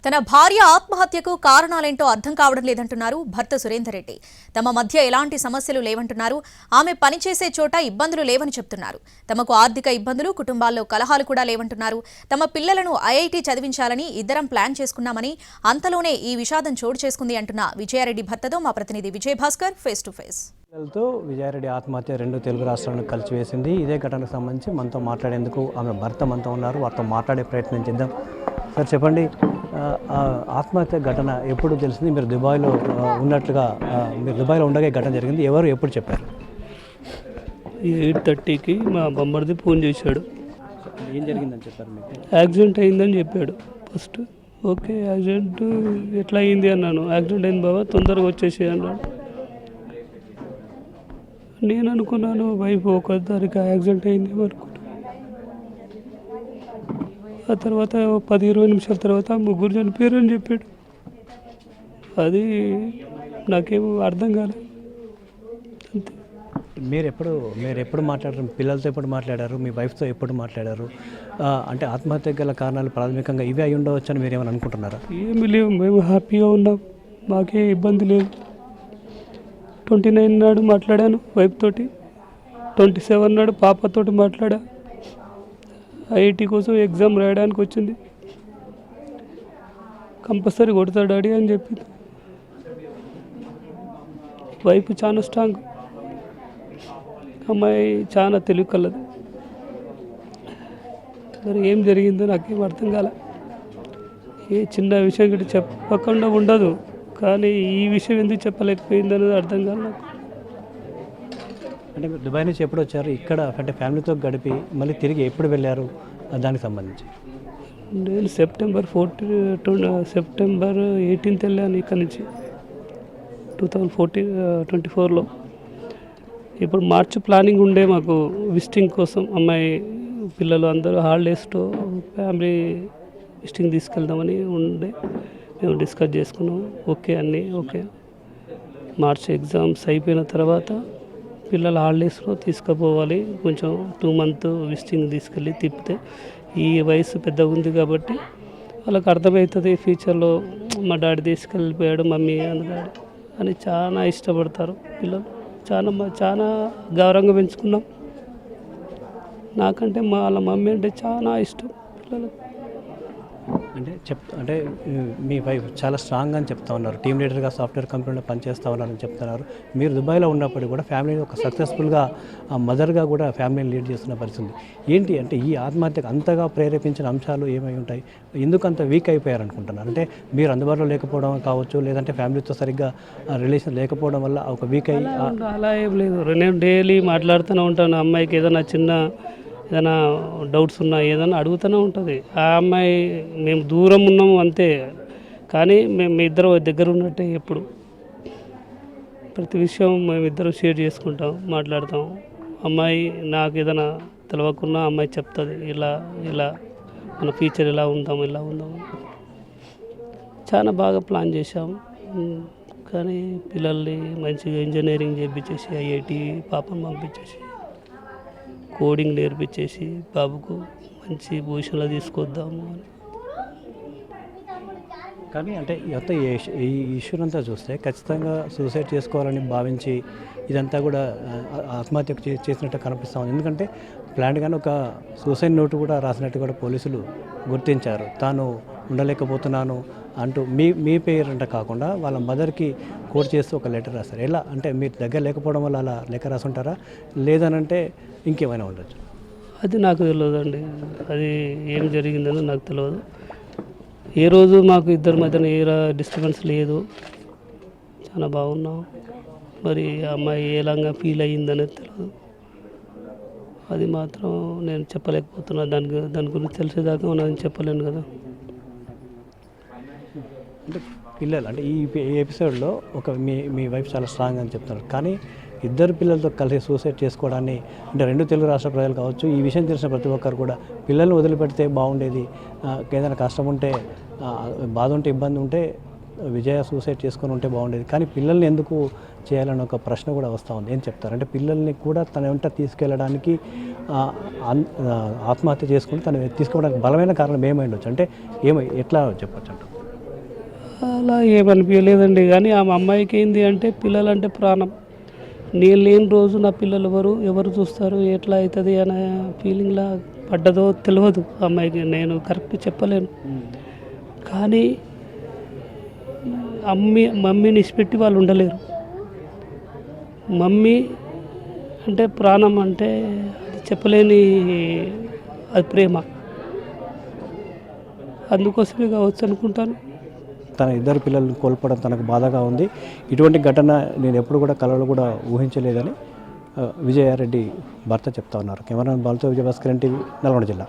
తన భార్య ఆత్మహత్యకు కారణాలేంటో అర్థం కావడం లేదంటున్నారు భర్త సురేందర్ రెడ్డి. తమ మధ్య ఎలాంటి సమస్యలు లేవంటున్నారు. ఆమె పనిచేసే చోట ఇబ్బందులు లేవని చెప్తున్నారు. తమకు ఆర్థిక ఇబ్బందులు, కుటుంబాల్లో కలహాలు కూడా లేవంటున్నారు. తమ పిల్లలను ఐఐటీ చదివించాలని ఇద్దరం ప్లాన్ చేసుకున్నామని, అంతలోనే ఈ విషాదం చోటు చేసుకుంది అంటున్న విజయారెడ్డి భర్తతో మా ప్రతినిధి Vijay Bhaskar face to face. Vijaya Reddy ఆత్మహత్య రెండు తెలుగు రాష్ట్రాలను కలిసివేసింది. ఇదే ఘటనకు సంబంధించి మనతో మాట్లాడేందుకు ఆమె భర్త మనతో ఉన్నారు. వారితో మాట్లాడే ప్రయత్నం చేద్దాం. సార్ చెప్పండి, ఆత్మహత్య ఘటన ఎప్పుడు తెలిసింది? మీరు దుబాయ్లో ఉన్నట్లుగా, మీరు దుబాయ్లో ఉండగా ఘటన జరిగింది. ఎవరు ఎప్పుడు చెప్పారు? 8:30కి మా బొమ్మడిది ఫోన్ చేశాడు. ఏం జరిగిందని చెప్పారు మీకు? యాక్సిడెంట్ అయిందని చెప్పాడు. ఫస్ట్ ఓకే, యాక్సిడెంట్ ఎట్లా అయింది అన్నాను. యాక్సిడెంట్ అయింది బాబా, తొందరగా వచ్చేసి అన్నాడు. నేను అనుకున్నాను వైఫ్ ఒక తారీఖు యాక్సిడెంట్ అయింది అనుకున్నాను. ఆ తర్వాత 10-20 నిమిషాల తర్వాత ముగ్గురు చనిపోయారు అని చెప్పాడు. అది నాకేమో అర్థం కాలేదు. అంతే. మీరు ఎప్పుడు మాట్లాడారు? పిల్లలతో ఎప్పుడు మాట్లాడారు? మీ వైఫ్తో ఎప్పుడు మాట్లాడారు? అంటే ఆత్మహత్య గల కారణాలు ప్రాథమికంగా ఇవే అయి ఉండవచ్చు అని మీరు ఏమైనా అనుకుంటున్నారా? ఏమీ లేవు, మేము హ్యాపీగా ఉన్నాం, మాకే ఇబ్బంది లేదు. 29 నాడు మాట్లాడాను వైఫ్ తోటి, 27 నాడు పాపతోటి మాట్లాడా. ఐఐటి కోసం ఎగ్జామ్ రాయడానికి వచ్చింది. కంపల్సరీ కొడతాడు డాడీ అని చెప్పింది. వైఫ్ చాలా స్ట్రాంగ్, అమ్మాయి చాలా తెలివి కలదు. మరి ఏం జరిగిందో నాకేం అర్థం కాలే. ఏ చిన్న విషయం కూడా చెప్పకుండా ఉండదు, కానీ ఈ విషయం ఎందుకు చెప్పలేకపోయింది అనేది అర్థం కాదు నాకు. అంటే మీరు దుబాయ్ నుంచి ఎప్పుడు వచ్చారు? ఇక్కడ అంటే ఫ్యామిలీతో గడిపి మళ్ళీ తిరిగి ఎప్పుడు వెళ్ళారు? దానికి సంబంధించి నేను సెప్టెంబర్ 18th వెళ్ళాను ఇక్కడ నుంచి, 2024లో. ఇప్పుడు మార్చ్ ప్లానింగ్ ఉండే మాకు విజిటింగ్ కోసం. అమ్మాయి పిల్లలు అందరూ హాలిడేస్తో ఫ్యామిలీ విజిటింగ్ తీసుకెళ్దామని ఉండే. మేము డిస్కస్ చేసుకున్నాం. ఓకే, అన్నీ ఓకే. మార్చ్ ఎగ్జామ్స్ అయిపోయిన తర్వాత పిల్లల హాలిడేస్లో తీసుకుపోవాలి. కొంచెం 2 month విజిటింగ్ తీసుకెళ్ళి తిప్పితే, ఈ వయసు పెద్దగా ఉంది కాబట్టి వాళ్ళకి అర్థమవుతుంది ఫ్యూచర్లో మా డాడీ తీసుకెళ్ళిపోయాడు, మమ్మీ డాడీ అని చాలా ఇష్టపడతారు పిల్లలు. చాలా గౌరవంగా పెంచుకున్నాం. నాకంటే వాళ్ళ మమ్మీ అంటే చాలా ఇష్టం పిల్లలకు. అంటే మీ వైఫ్ చాలా స్ట్రాంగ్ అని చెప్తా ఉన్నారు. టీమ్ లీడర్గా సాఫ్ట్వేర్ కంపెనీలో పనిచేస్తూ ఉన్నారని చెప్తున్నారు. మీరు దుబాయ్లో ఉన్నప్పటికీ కూడా ఫ్యామిలీని ఒక సక్సెస్ఫుల్గా మదర్గా కూడా ఫ్యామిలీని లీడ్ చేస్తున్న పరిస్థితి ఏంటి? అంటే ఈ ఆత్మహత్యకు అంతగా ప్రేరేపించిన అంశాలు ఏమై ఉంటాయి? ఎందుకు అంత వీక్ అయిపోయారు అనుకుంటున్నారు? అంటే మీరు అందుబాటులో లేకపోవడం కావచ్చు, లేదంటే ఫ్యామిలీతో సరిగ్గా రిలేషన్ లేకపోవడం వల్ల ఒక వీక్ అయ్యి? అలా ఏం లేదు, నేను డైలీ మాట్లాడుతూనే ఉంటాను. అమ్మాయికి ఏదైనా డౌట్స్ ఉన్నా ఏదైనా అడుగుతూనే ఉంటుంది. ఆ అమ్మాయి మేము దూరం ఉన్నాము అంతే, కానీ మేము ఇద్దరు దగ్గర ఉన్నట్టే. ఎప్పుడు ప్రతి విషయం మేమిద్దరం షేర్ చేసుకుంటాం, మాట్లాడతాం. అమ్మాయి నాకు ఏదైనా తెలియకున్నా అమ్మాయి చెప్తుంది, ఇలా మన ఫ్యూచర్ ఇలా ఉందాము. చాలా బాగా ప్లాన్ చేశాము. కానీ పిల్లల్ని మంచిగా ఇంజనీరింగ్ చేయించేసి, ఐఐటి పాపను పంపించేసి, కోడింగ్ నేర్పించేసి బాబుకు మంచి పొజిషన్లో తీసుకొద్దాము అని. కానీ అంటే ఈ ఇష్యూనంతా చూస్తే ఖచ్చితంగా సూసైడ్ చేసుకోవాలని భావించి ఇదంతా కూడా ఆత్మహత్య చేసినట్టు కనిపిస్తూ ఉంది. ఎందుకంటే ప్లాన్గానే ఒక సూసైడ్ నోటు కూడా రాసినట్టు కూడా పోలీసులు గుర్తించారు. తాను ఉండలేకపోతున్నాను అంటూ మీ పేరంట కాకుండా వాళ్ళ మదర్కి కోట్ చేస్తూ ఒక లెటర్ రాస్తారు. ఎలా అంటే మీరు దగ్గర లేకపోవడం వల్ల అలా లెక్క రాసుంటారా, లేదనంటే ఇంకేమైనా ఉండొచ్చు? అది నాకు తెలియదండి. అది ఏం జరిగిందని నాకు తెలియదు. ఏ రోజు మాకు ఇద్దరి మధ్యన ఏ డిస్టర్బెన్స్ లేదు, చాలా బాగున్నాం. మరి అమ్మాయి ఎలాగా ఫీల్ అయ్యిందనేది తెలియదు. అది మాత్రం నేను చెప్పలేకపోతున్నా. దాని గురించి తెలిసేదాకా నేను చెప్పలేను కదా. అంటే పిల్లలు అంటే ఈ ఎపిసోడ్లో మీ వైఫ్ చాలా స్ట్రాంగ్ అని చెప్తున్నారు, కానీ ఇద్దరు పిల్లలతో కలిసి సూసైడ్ చేసుకోవడాన్ని అంటే రెండు తెలుగు రాష్ట్ర ప్రజలు కావచ్చు, ఈ విషయం తెలిసిన ప్రతి ఒక్కరు కూడా పిల్లల్ని వదిలిపెడితే బాగుండేది, ఏదైనా కష్టం ఉంటే బాధ ఉంటే ఇబ్బంది ఉంటే విజయ సూసైడ్ చేసుకొని ఉంటే బాగుండేది, కానీ పిల్లల్ని ఎందుకు చేయాలని ఒక ప్రశ్న కూడా వస్తూ ఉంది. ఏం చెప్తారు? అంటే పిల్లల్ని కూడా తన వెంట తీసుకెళ్ళడానికి ఆత్మహత్య చేసుకుని తను తీసుకోవడానికి బలమైన కారణం ఏమై ఉండొచ్చు? అంటే ఎట్లా చెప్పచ్చు అంట? అలా ఏమనిపించలేదండి. కానీ ఆ అమ్మాయికి ఏంది అంటే పిల్లలంటే ప్రాణం. నేను లేని రోజు నా పిల్లలు ఎవరు చూస్తారు, ఎట్లా అవుతుంది అనే ఫీలింగ్లా పడ్డదో తెలియదు అమ్మాయికి. నేను కరెక్ట్ చెప్పలేను. కానీ మమ్మీని ఇచ్చిపెట్టి వాళ్ళు ఉండలేరు. మమ్మీ అంటే ప్రాణం, అంటే అది చెప్పలేని అది ప్రేమ. అందుకోసమే కావచ్చు అనుకుంటాను. తన ఇద్దరు పిల్లల్ని కోల్పోవడం తనకు బాధగా ఉంది. ఇటువంటి ఘటన నేను ఎప్పుడు కూడా కలలో కూడా ఊహించలేదని విజయారెడ్డి భర్త చెప్తా ఉన్నారు. కెమెరామెన్ బాలతో విజయభాస్కర్, ఎన్టీవీ, నల్గొండ జిల్లా.